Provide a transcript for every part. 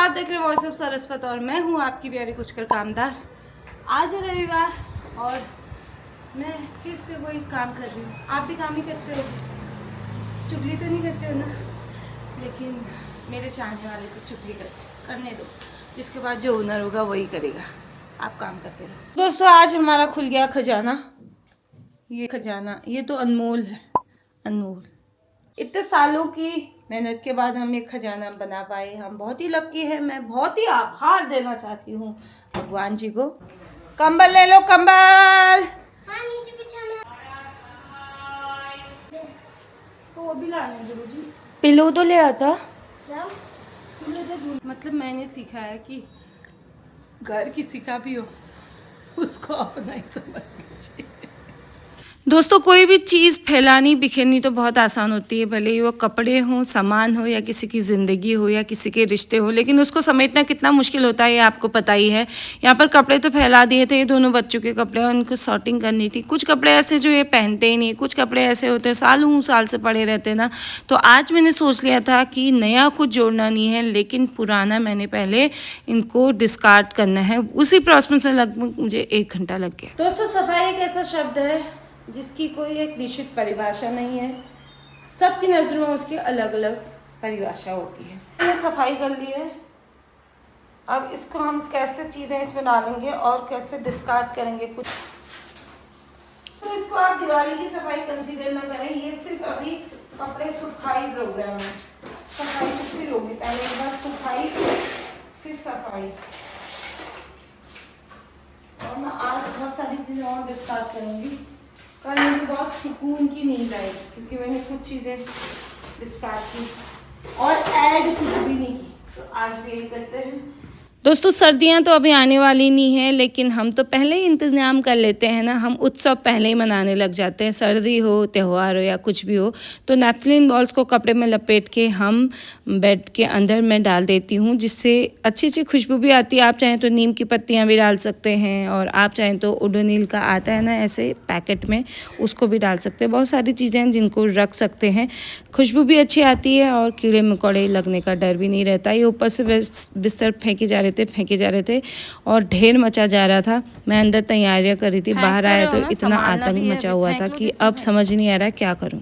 आप देख रहे हैं वॉइस ऑफ सरस्वती और मैं हूँ आपकी प्यारी कुचकर कामदार। आज है रविवार और मैं फिर से वही काम कर रही हूँ। आप भी काम ही करते हो, चुगली तो नहीं करते हो ना, लेकिन मेरे चाहने वाले को चुगली करने दो, जिसके बाद जो ओनर होगा वही करेगा। आप काम करते रहो। दोस्तों आज हमारा खुल गया खजाना। ये खजाना ये तो अनमोल है, अनमोल। इतने सालों की मेहनत के बाद हम एक खजाना बना पाए, हम बहुत ही लकी है। मैं बहुत ही आभार देना चाहती हूँ भगवान जी को। कंबल ले लो, कंबल। वो भी लाने दो जी। पिलो तो ले आता। मतलब मैंने सीखा है कि घर किसी का भी हो उसको अपना ही समझ लीजिए। दोस्तों कोई भी चीज़ फैलानी बिखेरनी तो बहुत आसान होती है, भले ही वो कपड़े हों, सामान हो या किसी की ज़िंदगी हो या किसी के रिश्ते हो, लेकिन उसको समेटना कितना मुश्किल होता है ये आपको पता ही है। यहाँ पर कपड़े तो फैला दिए थे, ये दोनों बच्चों के कपड़े, और उनको सॉर्टिंग करनी थी। कुछ कपड़े ऐसे जो ये पहनते ही नहीं, कुछ कपड़े ऐसे होते हैं सालों साल से पड़े रहते हैं ना। तो आज मैंने सोच लिया था कि नया कुछ जोड़ना नहीं है, लेकिन पुराना मैंने पहले इनको डिस्कार्ड करना है। उसी प्रोसेस में लगभग मुझे 1 घंटा लग गया। दोस्तों सफाई एक ऐसा शब्द है जिसकी कोई एक निश्चित परिभाषा नहीं है, सबकी नज़रों में उसकी अलग अलग परिभाषा होती है। मैंने सफाई कर ली है, अब इसको हम कैसे चीज़ें इसमें डालेंगे और कैसे डिस्कार्ड करेंगे कुछ, तो इसको आप दिवाली की सफाई कंसीडर ना करें। ये सिर्फ अभी कपड़े सुखाई प्रोग्राम है। सफाई तो फिर होगी, पहले एक बार सुखाई फिर सफाई। और मैं आज बहुत सारी चीज़ें और डिस्कार्ड करूँगी। कल मुझे बहुत सुकून की नींद आई क्योंकि मैंने कुछ चीज़ें डिस्कार्ड की और ऐड कुछ भी नहीं की। तो आज भी यही करते हैं। दोस्तों सर्दियां तो अभी आने वाली नहीं है, लेकिन हम तो पहले ही इंतज़ाम कर लेते हैं ना। हम उत्सव पहले ही मनाने लग जाते हैं, सर्दी हो, त्यौहार हो या कुछ भी हो। तो नैपथलिन बॉल्स को कपड़े में लपेट के हम बेड के अंदर मैं डाल देती हूँ, जिससे अच्छी अच्छी खुशबू भी आती है। आप चाहें तो नीम की पत्तियाँ भी डाल सकते हैं, और आप चाहें तो ओडोनिल का आता है ना ऐसे पैकेट में, उसको भी डाल सकते हैं। बहुत सारी चीज़ें हैं जिनको रख सकते हैं, खुशबू भी अच्छी आती है और कीड़े मकोड़े लगने का डर भी नहीं रहता। ये ऊपर से बिस्तर फेंके जा रहे थे और ढेर मचा जा रहा था। मैं अंदर तैयारियां कर रही थी, बाहर आया तो इतना आतंक मचा हुआ था कि अब समझ नहीं आ रहा क्या करूं।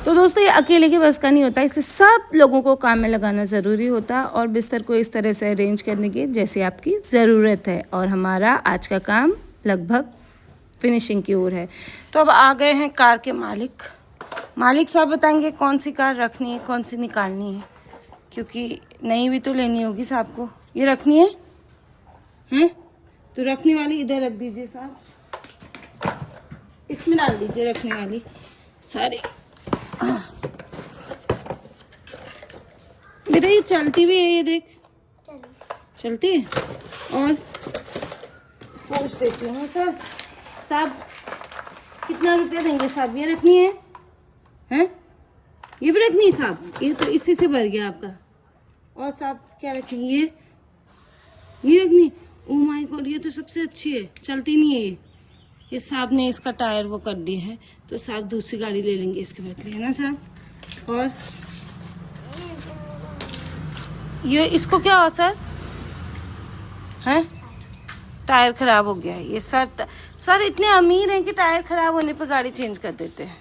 तो दोस्तों ये अकेले के बस का नहीं होता, इसलिए सब लोगों को काम में लगाना ज़रूरी होता और बिस्तर को इस तरह से अरेंज करने की जैसे आपकी ज़रूरत है। और हमारा आज का काम लगभग फिनिशिंग की ओर है। तो अब आ गए हैं कार के मालिक साहब बताएंगे कौन सी कार रखनी है, कौन सी निकालनी है, क्योंकि नई भी तो लेनी होगी साहब को। ये रखनी है हैं? तो रखने वाली इधर रख दीजिए साहब, इसमें डाल दीजिए रखने वाली सारी। बेटा ये चलती भी है, ये देख चलती है। और पूछ देती हूँ सर साहब कितना रुपया देंगे साहब? ये रखनी है हैं? ये भी रखनी है साहब? ये तो इसी से भर गया आपका। और साहब क्या रखेंगे? ये रखनी? ओह माय गॉड, ये तो सबसे अच्छी है, चलती नहीं है ये साहब ने इसका टायर वो कर दिया है, तो साहब दूसरी गाड़ी ले लेंगे इसके बदले, है ना साहब? और ये इसको क्या हुआ सर? हैं टायर खराब हो गया है। ये सर इतने अमीर हैं कि टायर खराब होने पर गाड़ी चेंज कर देते हैं।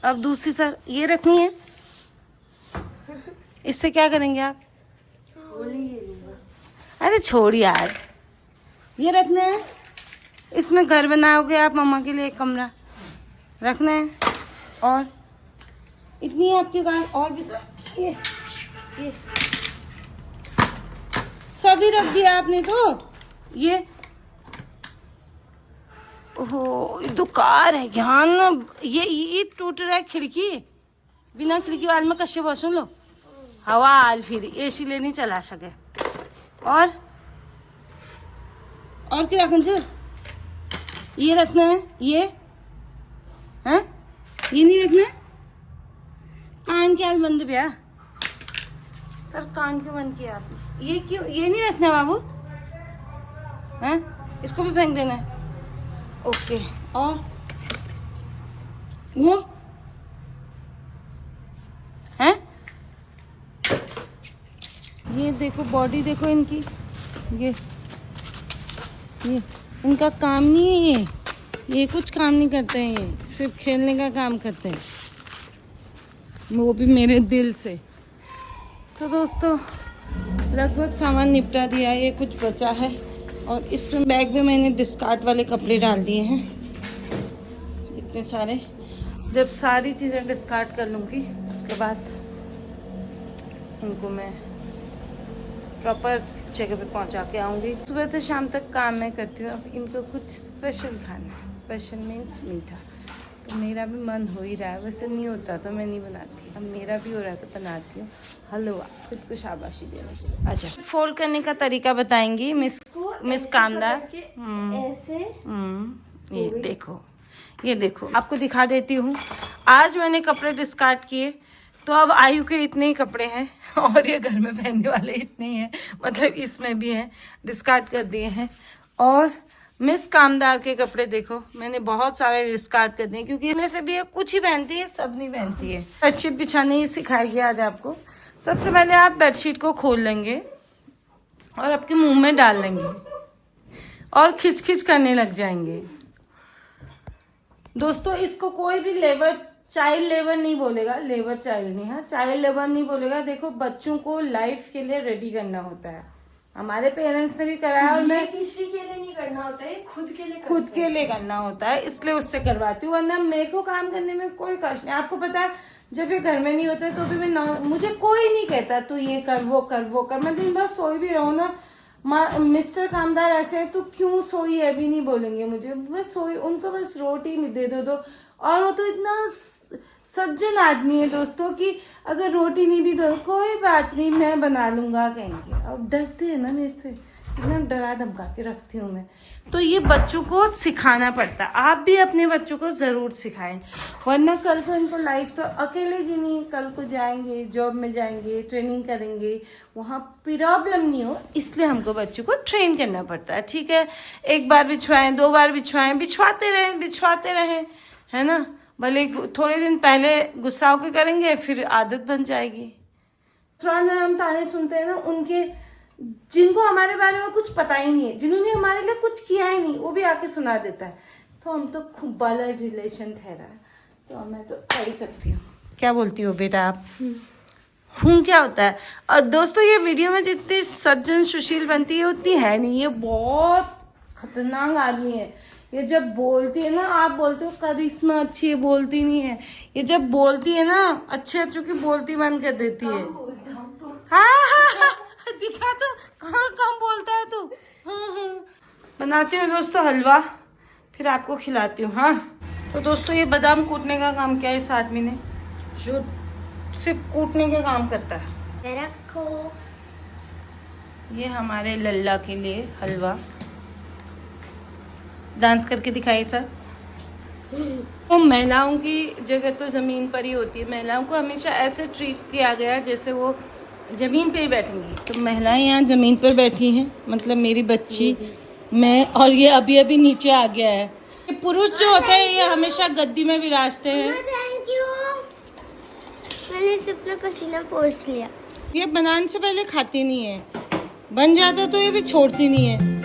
अब दूसरी सर ये रखनी है, इससे क्या करेंगे आप? अरे छोड़ यार, ये रखना है, इसमें घर बनाओगे आप, मम्मा के लिए एक कमरा रखना है। और इतनी है आपकी कार, और भी तो ये सभी रख दिया आपने तो। ये ओहो ये तो कार है ज्ञान। ये टूट रहा है खिड़की, बिना खिड़की वाले में कश्य बसूं लो हवा आल, फिर एसी ले नहीं चला सके। और क्या रखना सर? ये रखना है, ये हैं? ये नहीं रखना है? कान क्या बंद भैया सर, कान क्यों बंद किया आपने? ये क्यों, ये नहीं रखना बाबू हैं? इसको भी फेंक देना है। ओके। और वो हैं? ये देखो, बॉडी देखो इनकी, ये इनका काम नहीं है, ये कुछ काम नहीं करते हैं, ये सिर्फ खेलने का काम करते हैं, वो भी मेरे दिल से। तो दोस्तों लगभग सामान निपटा दिया, ये कुछ बचा है और इसमें बैग में मैंने डिस्कार्ड वाले कपड़े डाल दिए हैं इतने सारे। जब सारी चीज़ें डिस्कार्ड कर लूँगी उसके बाद इनको मैं प्रॉपर जगह पे पहुंचा के आऊँगी। सुबह से शाम तक काम मैं करती हूँ, अब इनको कुछ स्पेशल खाना है, स्पेशल मीन्स मीठा। तो मेरा भी मन हो ही रहा है, वैसे नहीं होता तो मैं नहीं बनाती, अब मेरा भी हो रहा है तो बनाती हूँ हलवा, खुद को शाबाशी देने के लिए। अच्छा, फोल्ड करने का तरीका बताएंगी मिस कामदार। ऐसे ये देखो आपको दिखा देती हूँ। आज मैंने कपड़े डिस्कार्ड किए तो अब आयु के इतने ही कपड़े हैं और ये घर में पहनने वाले इतने ही हैं, मतलब इसमें भी हैं, डिस्कार्ड कर दिए हैं। और मिस कामदार के कपड़े देखो मैंने बहुत सारे डिस्कार्ड कर दिए, क्योंकि इनमें से भी कुछ ही पहनती है, सब नहीं पहनती है। बेडशीट बिछाने ही सिखाएगी आज आपको। सबसे पहले आप बेडशीट को खोल लेंगे और आपके मुंह में डाल लेंगे और खिच खिच करने लग जाएंगे। दोस्तों इसको कोई भी लेबर, चाइल्ड लेबर नहीं बोलेगा, लेबर चाइल्ड नहीं, हाँ चाइल्ड लेबर नहीं बोलेगा। देखो बच्चों को लाइफ के लिए रेडी करना होता है, हमारे पेरेंट्स ने भी कराया और मैं किसी के लिए नहीं करना होता है, खुद के लिए करना होता है, इसलिए उससे करवाती हूँ, वरना मेरे को काम करने में कोई कष्ट नहीं। आपको पता है जब ये घर में नहीं होता तो भी मुझे कोई नहीं कहता तू ये कर वो कर वो कर, मैं दिन भर सोई भी रहूँ ना, मिस्टर कामदार ऐसे है तो क्यों सोई है भी नहीं बोलेंगे मुझे, बस सोई, उनको बस रोटी दे दो। और वो तो इतना सज्जन आदमी है दोस्तों कि अगर रोटी नहीं भी दो कोई बात नहीं मैं बना लूंगा कहेंगे। अब डरते हैं ना मेरे से, इतना डरा धमका के रखती हूँ मैं। तो ये बच्चों को सिखाना पड़ता है, आप भी अपने बच्चों को ज़रूर सिखाएं, वरना कल को इनको लाइफ तो अकेले जीनी, कल को जाएंगे जॉब में जाएंगे, ट्रेनिंग करेंगे, वहाँ प्रॉब्लम नहीं हो, इसलिए हमको बच्चों को ट्रेन करना पड़ता है। ठीक है, एक बार बिछवाएं, 2 बार बिछवाएं, बिछवाते रहें, है ना। भले थोड़े दिन पहले गुस्सा होकर करेंगे फिर आदत बन जाएगी। में हम ताने सुनते हैं ना उनके, जिनको हमारे बारे में कुछ पता ही नहीं है, जिन्होंने हमारे लिए कुछ किया ही नहीं, वो भी आके सुना देता है। तो हम तो खूब वाला रिलेशन ठहरा है, तो मैं तो कर ही सकती हूँ। क्या बोलती हो बेटा आप? हूँ क्या होता है। और दोस्तों ये वीडियो में जितनी सज्जन सुशील बनती है उतनी है नहीं, ये बहुत खतरनाक आदमी है। ये जब बोलती है ना, आप बोलते हो करिश्मा अच्छी है, बोलती नहीं है, ये जब बोलती है ना अच्छे अच्छों की बोलती बंद कर देती है। हाँ दिखा तो कहाँ कम बोलता है तू। बनाती हूँ दोस्तों हलवा, फिर आपको खिलाती हूँ। हाँ तो दोस्तों ये बादाम कूटने का काम किया इस आदमी ने, जो सिर्फ कूटने का काम करता है। रखो ये हमारे लल्ला के लिए हलवा, डांस करके दिखाइए सर। तो महिलाओं की जगह तो ज़मीन पर ही होती है, महिलाओं को हमेशा ऐसे ट्रीट किया गया जैसे वो ज़मीन पे ही बैठेंगी। तो महिलाएं यहाँ ज़मीन पर बैठी हैं, मतलब मेरी बच्ची, मैं, और ये अभी अभी नीचे आ गया है। ये पुरुष जो होते हैं ये हमेशा गद्दी में विराजते हैं। थैंक यू, मैंने अपना पसीना पोंछ लिया। ये बनाने से पहले खाती नहीं है, बन जाता तो ये भी छोड़ती नहीं है।